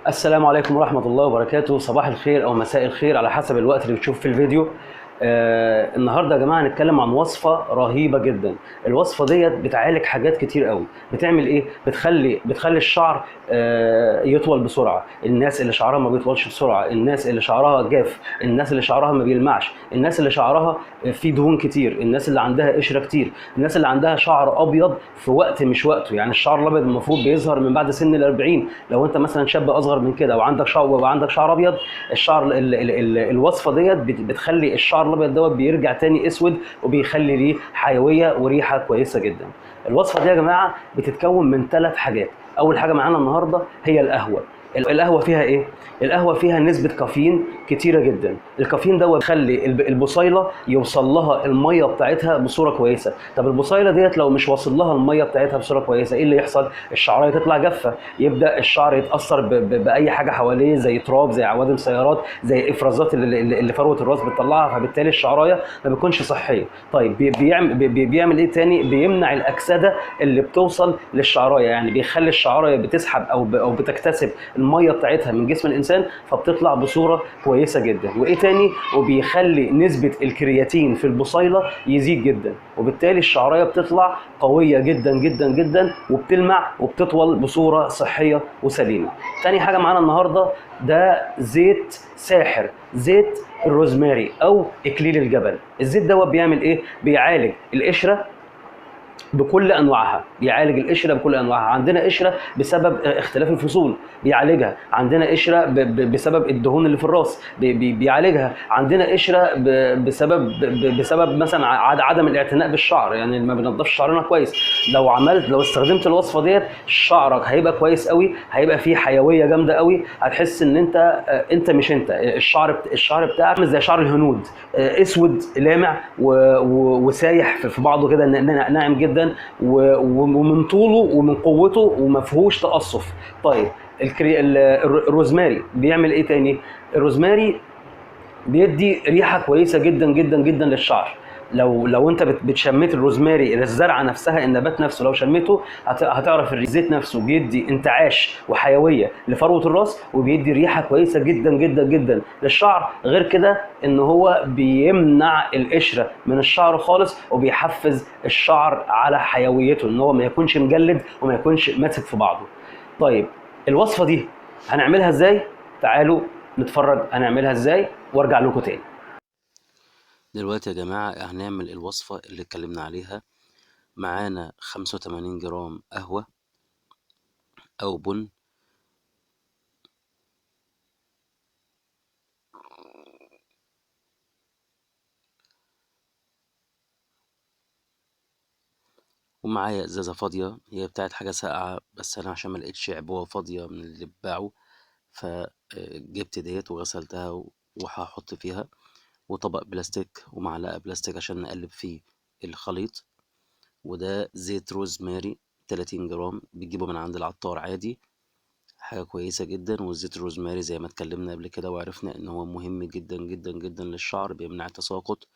السلام عليكم ورحمة الله وبركاته. صباح الخير أو مساء الخير على حسب الوقت اللي بتشوف في الفيديو. النهارده يا جماعة هنتكلم عن وصفة رهيبة جدا. الوصفة ديت بتعالج حاجات كتير قوي. بتعمل ايه؟ بتخلي الشعر يطول بسرعة. الناس اللي شعرها ما بيطولش بسرعة، الناس اللي شعرها جاف، الناس اللي شعرها ما بيلمعش، الناس اللي شعرها فيه دهون كتير، الناس اللي عندها قشرة كتير، الناس اللي عندها شعر أبيض في وقت مش وقته. يعني الشعر الأبيض المفروض بيظهر من بعد سن ال40. لو انت مثلا شاب اصغر من كده وعندك شعر ابيض، الشعر الوصفه ديت بتخلي الشعر الابيض دوت بيرجع تاني اسود، وبيخلي ليه حيويه وريحه كويسه جدا. الوصفه دي يا جماعه بتتكون من 3 حاجات. اول حاجه معانا النهارده هي القهوه. القهوه فيها ايه؟ القهوه فيها نسبه كافيين كتيره جدا. الكافيين دوت بيخلي البصيله يوصل لها الميه بتاعتها بصوره كويسه. طب البصيله ديت لو مش واصل لها الميه بتاعتها بصوره كويسه، ايه اللي يحصل؟ الشعرايه تطلع جافه، يبدا الشعر يتاثر باي حاجه حواليه، زي تراب، زي عوادم سيارات، زي افرازات اللي فروه الراس بتطلعها، فبالتالي الشعرايه ما بتكونش صحيه. طيب بيعمل ايه تاني؟ بيمنع الاكسده اللي بتوصل للشعرايه، يعني بيخلي الشعرايه بتسحب او بتكتسب الميه بتاعتها من جسم الانسان، فبتطلع بصوره كويسه جدا. وايه تاني؟ وبيخلي نسبه الكرياتين في البصيله يزيد جدا، وبالتالي الشعرايه بتطلع قويه جدا جدا جدا، وبتلمع وبتطول بصوره صحيه وسليمه. تاني حاجه معانا النهارده ده زيت ساحر، زيت الروزماري او اكليل الجبل. الزيت دوت بيعمل ايه؟ بيعالج القشره بكل انواعها، بيعالج القشره بكل انواعها. عندنا قشره بسبب اختلاف الفصول، بيعالجها. عندنا قشره بسبب الدهون اللي في الراس، بيعالجها. عندنا قشره بسبب مثلا عدم الاعتناء بالشعر، يعني ما بنضفش شعرنا كويس. لو استخدمت الوصفه ديت، شعرك هيبقى كويس قوي، هيبقى فيه حيويه جامده قوي. هتحس ان انت مش انت. الشعر بتاعك مش زي شعر الهنود، اسود لامع وسايح في بعضه كده، ناعم جدا، ومن طوله ومن قوته وما فيهوش تقصف. طيب الروزماري بيعمل ايه تاني؟ الروزماري بيدي ريحه كويسه جدا جدا جدا للشعر. لو انت بتشميت الروزماري، الزرعه نفسها، النبات نفسه، لو شميته هتعرف الزيت نفسه بيدي انتعاش وحيويه لفروه الراس، وبيدي ريحه كويسه جدا جدا جدا للشعر. غير كده ان هو بيمنع القشره من الشعر خالص، وبيحفز الشعر على حيويته، ان هو ما يكونش مجلد وما يكونش ماسك في بعضه. طيب الوصفه دي هنعملها ازاي؟ تعالوا نتفرج هنعملها ازاي وارجع لكم تاني. دلوقتي يا جماعة هنعمل الوصفة اللي اتكلمنا عليها. معانا 85 جرام قهوة أو بن، ومعايا ازازة فاضية هي بتاعت حاجة ساقعة، بس أنا عشان ملقتش عبوة فاضية من اللي اتباعوا فجبت ديت وغسلتها وهحط فيها، وطبق بلاستيك ومعلقة بلاستيك عشان نقلب فيه الخليط. وده زيت روزماري 30 جرام، بتجيبه من عند العطار عادي، حاجة كويسة جدا. والزيت الروزماري زي ما اتكلمنا قبل كده وعرفنا ان هو مهم جدا جدا جدا للشعر، بيمنع التساقط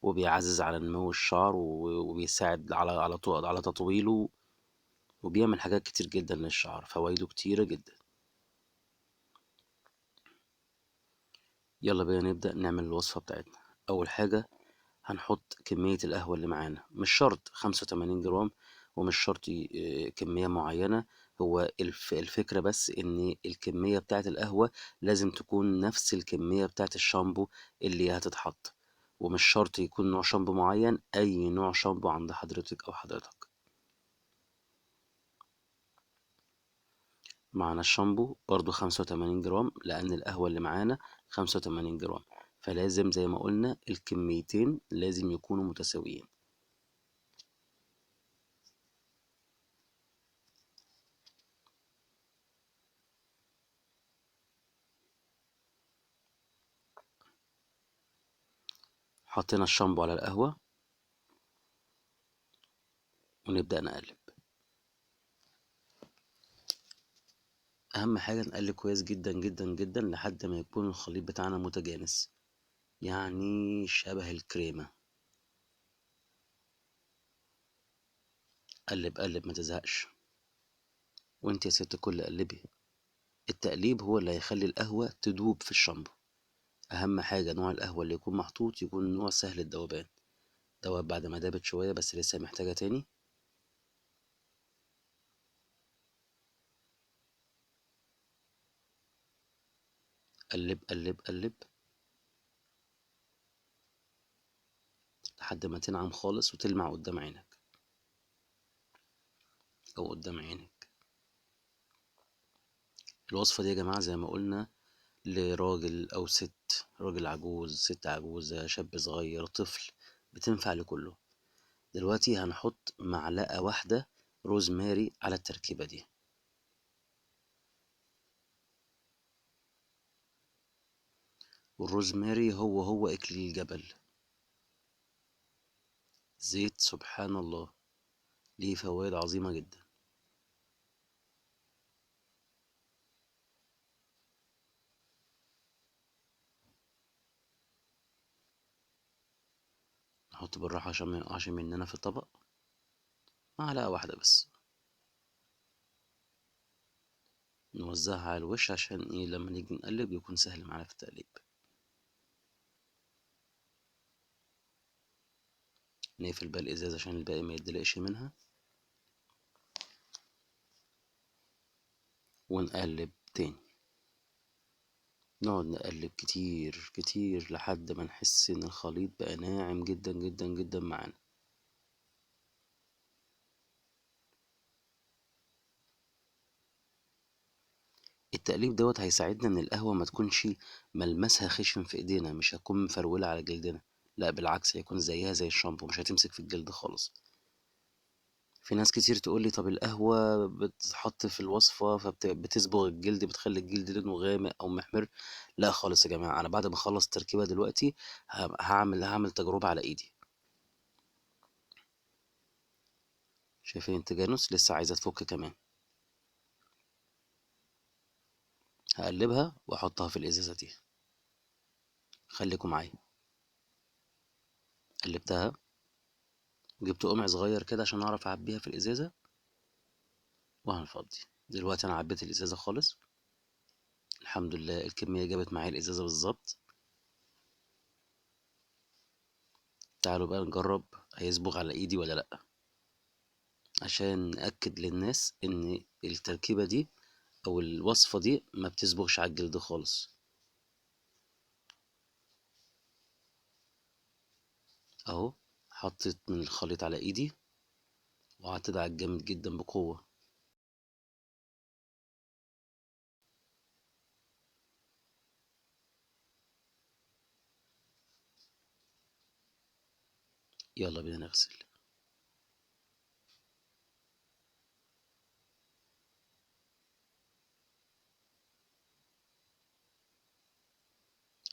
وبيعزز على نمو الشعر وبيساعد على تطويله، وبيعمل حاجات كتير جدا للشعر، فوائده كتيرة جدا. يلا بينا نبدأ نعمل الوصفة بتاعتنا. أول حاجة هنحط كمية القهوة اللي معانا، مش شرط 85 جرام ومش شرط كمية معينة. هو الفكرة بس إن الكمية بتاعة القهوة لازم تكون نفس الكمية بتاعة الشامبو اللي هتتحط، ومش شرط يكون نوع شامبو معين، أي نوع شامبو عند حضرتك أو حضرتك. معانا الشامبو برضو 85 جرام، لأن القهوة اللي معانا 85 جرام، فلازم زي ما قلنا الكميتين لازم يكونوا متساويين. حطينا الشامبو على القهوة ونبدأ نقلب. أهم حاجة نقلب كويس جدا جدا جدا لحد ما يكون الخليط بتاعنا متجانس، يعني شبه الكريمة. قلب قلب ما تزهقش، وانت يا ست الكل قلبي. التقليب هو اللي هيخلي القهوة تدوب في الشامبو. أهم حاجة نوع القهوة اللي يكون محطوط يكون نوع سهل الذوبان. دوت بعد ما دابت شوية بس لسه محتاجة تاني. قلب قلب قلب لحد ما تنعم خالص وتلمع قدام عينك أو قدام عينك. الوصفة دي يا جماعة زي ما قلنا لراجل أو ست، راجل عجوز، ست عجوزة، شاب صغير، طفل، بتنفع لكله. دلوقتي هنحط معلقة واحدة روزماري على التركيبة دي. والروزماري هو إكليل الجبل. زيت سبحان الله ليه فوائد عظيمة جدا. نحط بالراحة عشان ما يقعش مننا في الطبق. معلقة واحدة بس، نوزعها على الوش عشان ايه لما نيجي نقلب يكون سهل معانا في التقليب. نقفل بقى الإزازة عشان الباقي ما يتدلقش منها، ونقلب تاني. نقعد نقلب كتير كتير لحد ما نحس ان الخليط بقى ناعم جدا جدا جدا معانا. التقليب دوت هيساعدنا ان القهوة ما تكونش ملمسها خشن في ايدينا، مش هتكون مفرولة على جلدنا، لا بالعكس هيكون زيها زي الشامبو، مش هتمسك في الجلد خالص. في ناس كتير تقول لي طب القهوة بتحط في الوصفة فبتصبغ الجلد، بتخلي الجلد لونه غامق او محمر. لا خالص يا جماعة، انا بعد ما اخلص التركيبة دلوقتي هعمل تجربة على ايدي. شايفين التجانس لسه عايزة تفك كمان. هقلبها واحطها في الازازة دي. خليكم معايا. قلبتها وجبت قمع صغير كده عشان اعرف اعبيها في الازازة وهنفضي. دلوقتي انا عبيت الازازة خالص الحمد لله، الكمية جابت معايا الازازة بالظبط. تعالوا بقى نجرب هيصبغ على ايدي ولا لا، عشان نأكد للناس ان التركيبة دي او الوصفة دي ما بتصبغش على الجلد خالص. اهو حطيت من الخليط على ايدي وقعدت ادعك جامد جدا بقوة. يلا بينا نغسل.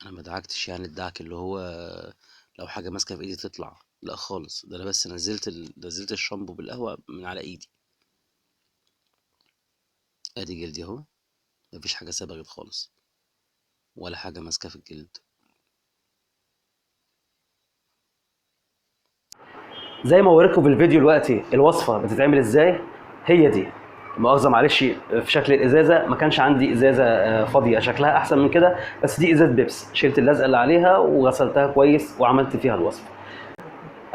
انا ما دعكتش يعني الدعك اللي هو لو حاجة ماسكة في ايدي تطلع، لا خالص، ده انا بس نزلت الشامبو بالقهوة من على ايدي. ادي جلدي اهو، مفيش حاجة صبغت خالص ولا حاجة ماسكة في الجلد. زي ما وريتكم في الفيديو دلوقتي الوصفه بتتعمل ازاي، هي دي. مؤاخذه معلش في شكل الازازه، ما كانش عندي ازازه فاضيه شكلها احسن من كده، بس دي ازازه بيبس، شلت اللزقه اللي عليها وغسلتها كويس وعملت فيها الوصفه.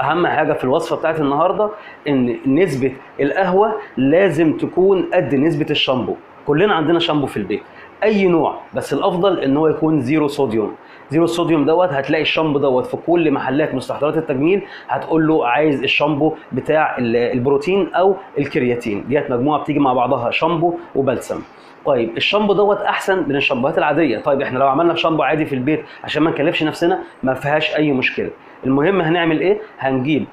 اهم حاجه في الوصفه بتاعت النهارده ان نسبه القهوه لازم تكون قد نسبه الشامبو. كلنا عندنا شامبو في البيت اي نوع، بس الافضل ان هو يكون زيرو صوديوم. زيرو صوديوم دوت هتلاقي الشامبو دوت في كل محلات مستحضرات التجميل، هتقول له عايز الشامبو بتاع البروتين او الكرياتين، ديت مجموعه بتيجي مع بعضها شامبو وبلسم. طيب الشامبو دوت احسن من الشامبوهات العاديه. طيب احنا لو عملنا شامبو عادي في البيت عشان ما نكلفش نفسنا ما فيهاش اي مشكله. المهم هنعمل ايه؟ هنجيب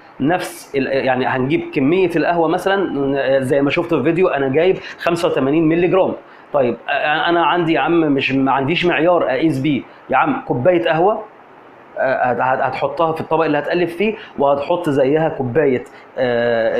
يعني هنجيب كميه القهوه مثلا زي ما شفت في فيديو انا جايب 85 مللي جرام. طيب انا عندي يا عم مش ما عنديش معيار اقيس بيه، يا عم كوبايه قهوه هتحطها في الطبق اللي هتقلب فيه، وهتحط زيها كوبايه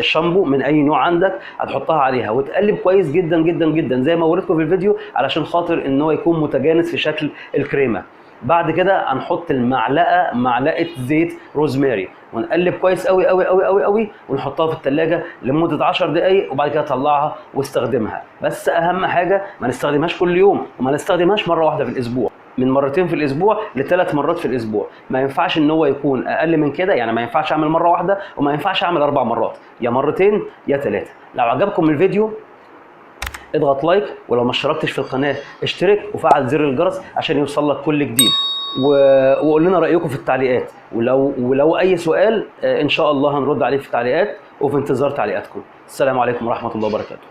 شامبو من اي نوع عندك هتحطها عليها وتقلب كويس جدا جدا جدا زي ما وريتكم في الفيديو علشان خاطر ان هو يكون متجانس في شكل الكريمه. بعد كده هنحط معلقه زيت روزماري. ونقلب كويس قوي قوي قوي قوي قوي، ونحطها في الثلاجه لمده 10 دقائق، وبعد كده طلعها واستخدمها. بس اهم حاجه ما نستخدمهاش كل يوم، وما نستخدمهاش مره واحده في الاسبوع، من مرتين في الاسبوع ل3 مرات في الاسبوع. ما ينفعش ان هو يكون اقل من كده، يعني ما ينفعش اعمل مره واحده، وما ينفعش اعمل 4 مرات، يا مرتين يا 3. لو عجبكم الفيديو اضغط لايك، ولو ما اشتركتش في القناه اشترك وفعل زر الجرس عشان يوصل لك كل جديد. وقول لنا رايكم في التعليقات، ولو اي سؤال ان شاء الله هنرد عليه في التعليقات، وفي انتظار تعليقاتكم. السلام عليكم ورحمه الله وبركاته.